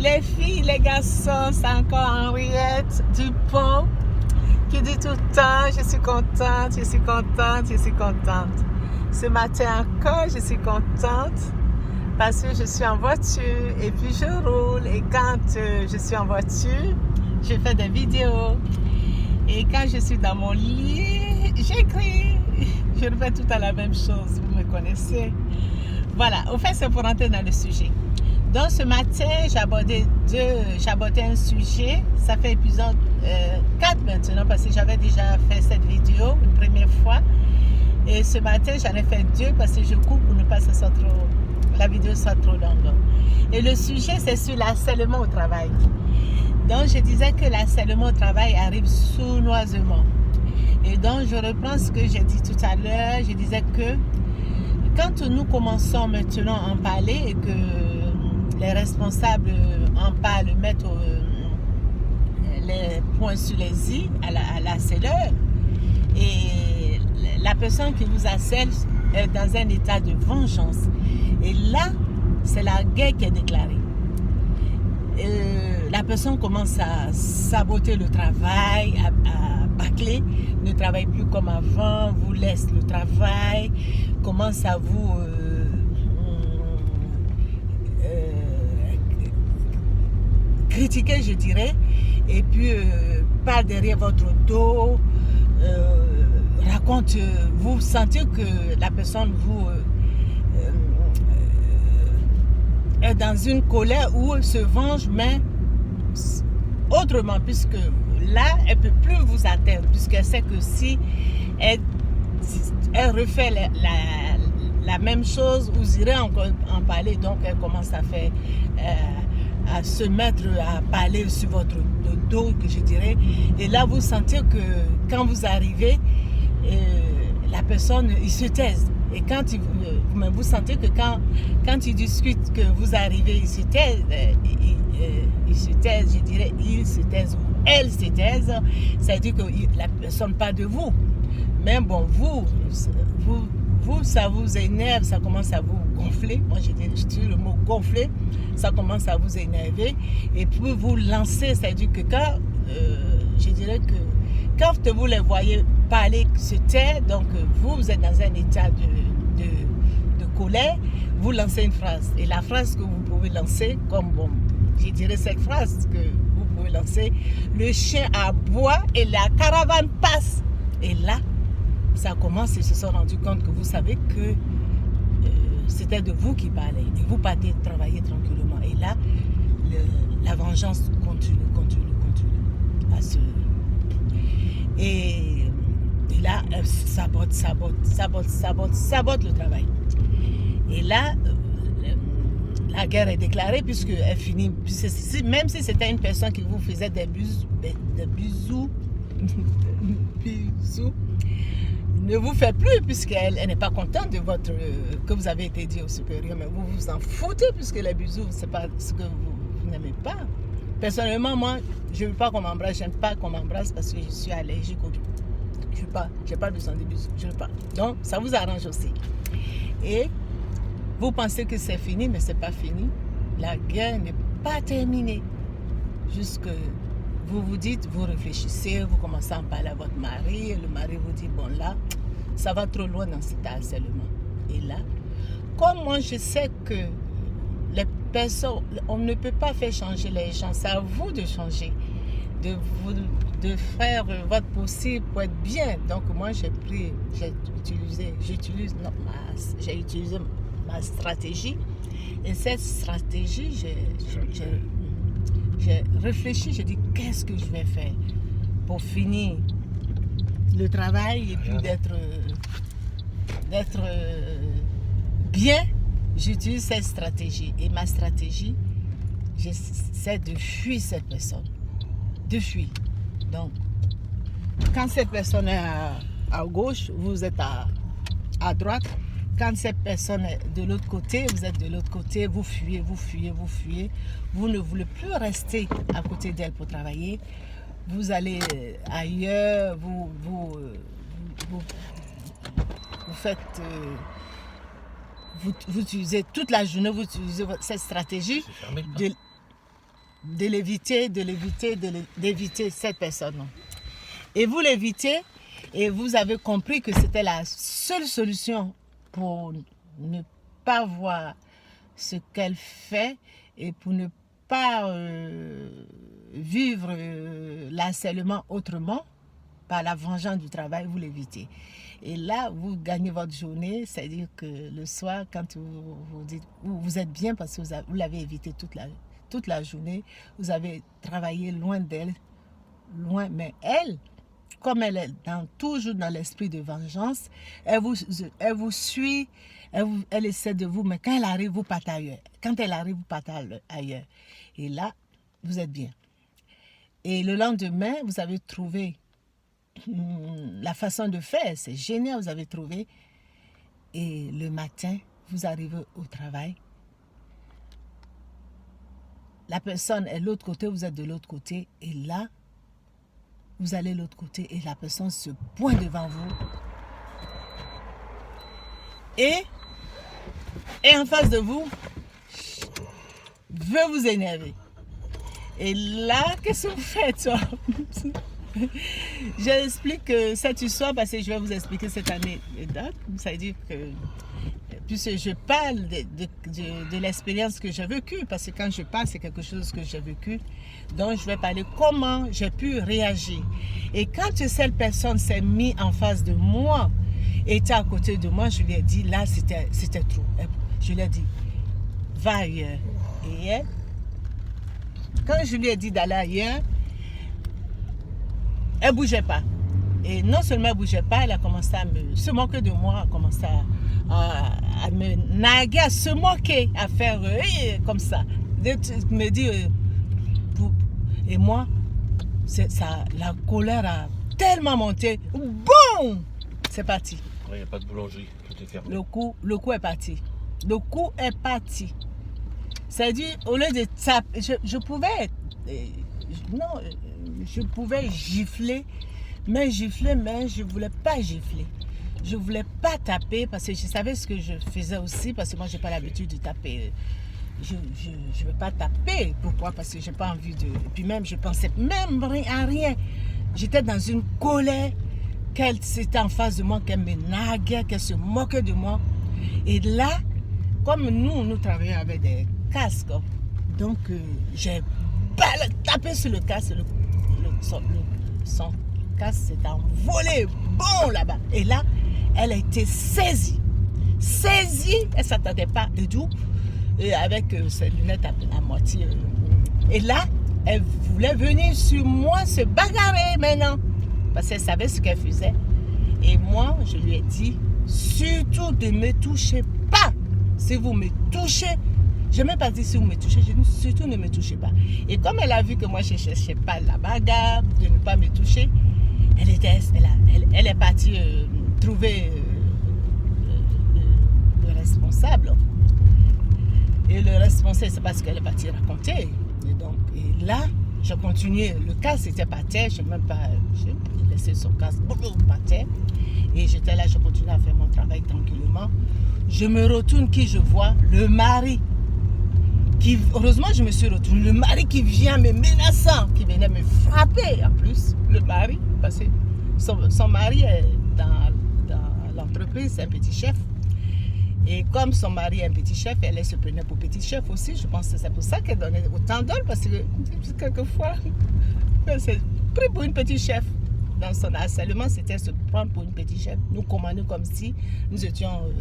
Les filles, les garçons, c'est encore Henriette Dupont qui dit tout le temps, je suis contente, je suis contente, je suis contente. Ce matin encore, je suis contente parce que je suis en voiture et puis je roule. Et quand je suis en voiture, je fais des vidéos. Et quand je suis dans mon lit, j'écris. Je refais tout à la même chose, vous me connaissez. Voilà, au fait, c'est pour entrer dans le sujet. Donc ce matin, j'abordais un sujet, ça fait épisode 4 maintenant, parce que j'avais déjà fait cette vidéo une première fois. Et ce matin, j'en ai fait 2 parce que je coupe pour ne pas que la vidéo soit trop longue. Et le sujet, c'est sur l'harcèlement au travail. Donc je disais que l'harcèlement au travail arrive sournoisement. Et donc je reprends ce que j'ai dit tout à l'heure, je disais que quand nous commençons maintenant à en parler et que les responsables en parlent, mettent les points sur les i à l'harceleur, et la personne qui vous harcèle est dans un état de vengeance. Et là, c'est la guerre qui est déclarée. La personne commence à saboter le travail, à bâcler, ne travaille plus comme avant, vous laisse le travail, commence à vous critiquer, je dirais, et puis parle derrière votre dos, raconte, vous sentez que la personne vous est dans une colère où elle se venge, mais autrement, puisque là, elle ne peut plus vous atteindre, puisqu'elle sait que si elle refait la même chose, vous irez encore en parler, donc elle commence à faire... à se mettre à parler sur votre dos, que je dirais. Et là, vous sentez que quand vous arrivez, la personne, il se taise. Et quand vous sentez que quand il discute, que vous arrivez, il se taise, je dirais, il se taise ou elle se taise, ça veut dire que la personne parle de vous. Mais bon, vous, ça vous énerve, ça commence à vous gonfler. Moi, j'utilise le mot gonfler. Ça commence à vous énerver. Et puis, vous lancer, c'est-à-dire que quand, je dirais que quand vous les voyez parler, se taire, donc vous êtes dans un état de colère, vous lancez une phrase. Et la phrase que vous pouvez lancer, comme bon, je dirais cette phrase que vous pouvez lancer, le chien aboie et la caravane passe. Et là, ça commence, ils se sont rendus compte que vous savez que c'était de vous qui parlez. Et vous partez travailler tranquillement. Et là, la vengeance continue. Et là, elle sabote le travail. Et là, la guerre est déclarée puisqu'elle finit. Même si c'était une personne qui vous faisait des bisous, ne vous fait plus puisqu'elle n'est pas contente de que vous avez été dit au supérieur, mais vous vous en foutez puisque les bisous, c'est pas ce que vous n'aimez pas. Personnellement, moi, je ne veux pas qu'on m'embrasse, j'aime pas qu'on m'embrasse parce que je suis allergique au bisous. J'ai pas besoin de bisous, je ne veux pas. Donc, ça vous arrange aussi. Et vous pensez que c'est fini, mais c'est pas fini. La guerre n'est pas terminée. Jusque vous vous dites, vous réfléchissez, vous commencez à en parler à votre mari, et le mari vous dit, bon là, ça va trop loin dans cet harcèlement. Et là, comme moi je sais que les personnes, on ne peut pas faire changer les gens, c'est à vous de changer, de faire votre possible pour être bien. Donc moi j'ai utilisé ma stratégie, et cette stratégie, j'ai réfléchi, j'ai dit qu'est-ce que je vais faire pour finir le travail et puis d'être bien. J'utilise cette stratégie et ma stratégie, c'est de fuir cette personne, de fuir. Donc, quand cette personne est à gauche, vous êtes à droite. Quand cette personne est de l'autre côté, vous êtes de l'autre côté, vous fuyez. Vous ne voulez plus rester à côté d'elle pour travailler. Vous allez ailleurs, vous faites... vous utilisez toute la journée, vous utilisez cette stratégie d'éviter cette personne. Et vous l'évitez et vous avez compris que c'était la seule solution pour ne pas voir ce qu'elle fait et pour ne pas vivre l'harcèlement autrement, par la vengeance du travail, vous l'évitez. Et là, vous gagnez votre journée, c'est-à-dire que le soir, quand vous êtes bien parce que vous l'avez évité toute la journée, vous avez travaillé loin d'elle, loin, mais elle, comme elle est toujours dans l'esprit de vengeance, elle vous suit, elle essaie de vous, mais quand elle arrive, vous partez ailleurs. Quand elle arrive, vous partez ailleurs. Et là, vous êtes bien. Et le lendemain, vous avez trouvé la façon de faire, c'est génial, vous avez trouvé. Et le matin, vous arrivez au travail. La personne est de l'autre côté, vous êtes de l'autre côté. Et là, vous allez de l'autre côté et la personne se pointe devant vous. Et en face de vous, veut vous énerver. Et là, qu'est-ce que vous faites, toi? J'explique cette histoire parce que je vais vous expliquer cette anecdote. Ça veut dire que, puisque je parle de l'expérience que j'ai vécue, parce que quand je parle, c'est quelque chose que j'ai vécu. Donc, je vais parler comment j'ai pu réagir. Et quand cette personne s'est mise en face de moi, était à côté de moi, je lui ai dit, là, c'était trop. Je lui ai dit, va ailleurs. Et elle, quand je lui ai dit d'aller ailleurs, elle ne bougeait pas. Et non seulement elle ne bougeait pas, elle a commencé à se moquer de moi, a commencé à me naguer, à se moquer, à faire comme ça. Me dire, et moi, la colère a tellement monté. Boum! C'est parti. Il n'y a pas de boulangerie, tout est fermé. Le coup est parti. Le coup est parti. C'est-à-dire, au lieu de taper, je pouvais... Non, je pouvais gifler, mais je ne voulais pas gifler. Je ne voulais pas taper parce que je savais ce que je faisais aussi, parce que moi, je n'ai pas l'habitude de taper. Je ne veux pas taper. Pourquoi? Parce que je n'ai pas envie de... Et puis même, je pensais même à rien. J'étais dans une colère qu'elle c'était en face de moi, qu'elle me naguait, qu'elle se moquait de moi. Et là, comme nous travaillons avec des casques, donc j'ai tapé sur le casque, son casque s'est envolé, bon là-bas. Et là, elle a été saisie. Saisie, elle ne s'attendait pas du tout, et avec ses lunettes à moitié. Et là, elle voulait venir sur moi se bagarrer maintenant, parce qu'elle savait ce qu'elle faisait. Et moi, je lui ai dit, surtout ne me touchez pas. Si vous me touchez, je n'ai même pas dit si vous me touchez, je dis surtout ne me touchez pas. Et comme elle a vu que moi je ne cherchais pas la bagarre, de ne pas me toucher, elle est partie trouver le responsable. Et le responsable, c'est parce qu'elle est partie raconter. Et là, je continuais. Le casque était par terre, je n'ai même pas laissé son casque par terre. Et j'étais là, je continuais à faire mon travail tranquillement. Je me retourne, qui je vois? Le mari. Heureusement, je me suis retournée. Le mari qui vient me menaçant, qui venait me frapper en plus. Le mari, parce que son mari est dans l'entreprise, c'est un petit chef. Et comme son mari est un petit chef, elle se prenait pour petit chef aussi. Je pense que c'est pour ça qu'elle donnait autant d'ordre, parce que quelquefois, elle s'est pris pour une petite chef. Dans son harcèlement, c'était se prendre pour une petite chef. Nous commander comme si nous étions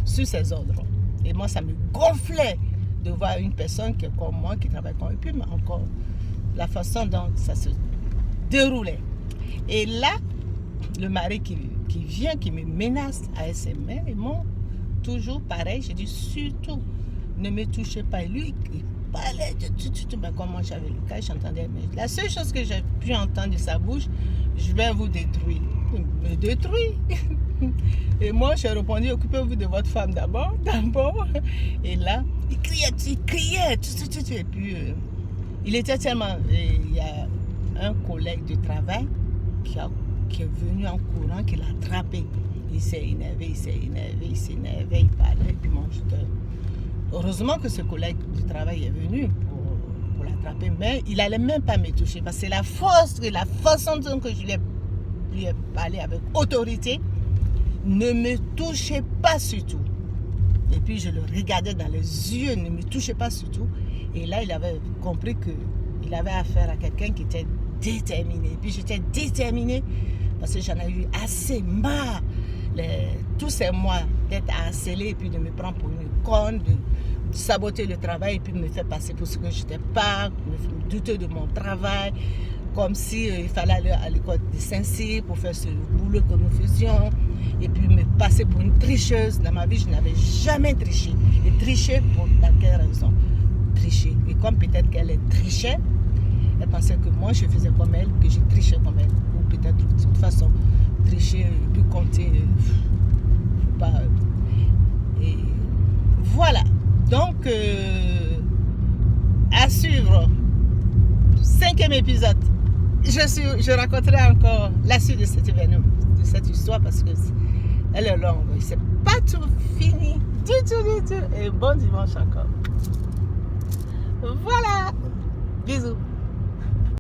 sur ses ordres. Et moi, ça me gonflait de voir une personne qui est comme moi, qui travaille comme moi. Et puis encore, la façon dont ça se déroulait. Et là, le mari qui vient, qui me menace avec ses mains, et moi, toujours pareil, j'ai dit surtout, ne me touchez pas. Et lui, il parlait de mais comme moi j'avais le cas, j'entendais. Mais la seule chose que j'ai pu entendre de sa bouche, je vais vous détruire. Il me détruit. Et moi, j'ai répondu, occupez-vous de votre femme d'abord. Et là, il criait. Et puis, il était tellement... il y a un collègue de travail qui est venu en courant, qui l'a attrapé. Il s'est énervé, il parlait. Et puis moi, heureusement que ce collègue de travail est venu pour pour l'attraper, mais il n'allait même pas me toucher. Parce que c'est la force et la façon dont que je lui ai parlé avec autorité. Ne me touchez pas sur tout. Et puis je le regardais dans les yeux, ne me touchez pas sur tout. Et là, il avait compris qu'il avait affaire à quelqu'un qui était déterminé. Et puis j'étais déterminée parce que j'en ai eu assez marre. Tous ces mois d'être harcelée et puis de me prendre pour une conne, de saboter le travail et puis me faire passer pour ce que je n'étais pas, me douter de mon travail, comme si il fallait aller à l'école de Saint-Cyr pour faire ce boulot que nous faisions et puis me passer pour une tricheuse. Dans ma vie, je n'avais jamais triché. Et tricher pour dans quelle raison? Tricher. Et comme peut-être qu'elle trichait, elle pensait que moi je faisais comme elle, que je trichais comme elle. Ou peut-être de toute façon, tricher et puis compter. Et voilà. Donc, à suivre. 5e épisode. Je raconterai encore la suite de cet événement, de cette histoire, parce que elle est longue. C'est pas tout fini. Du tout. Et bon dimanche encore. Voilà. Bisous.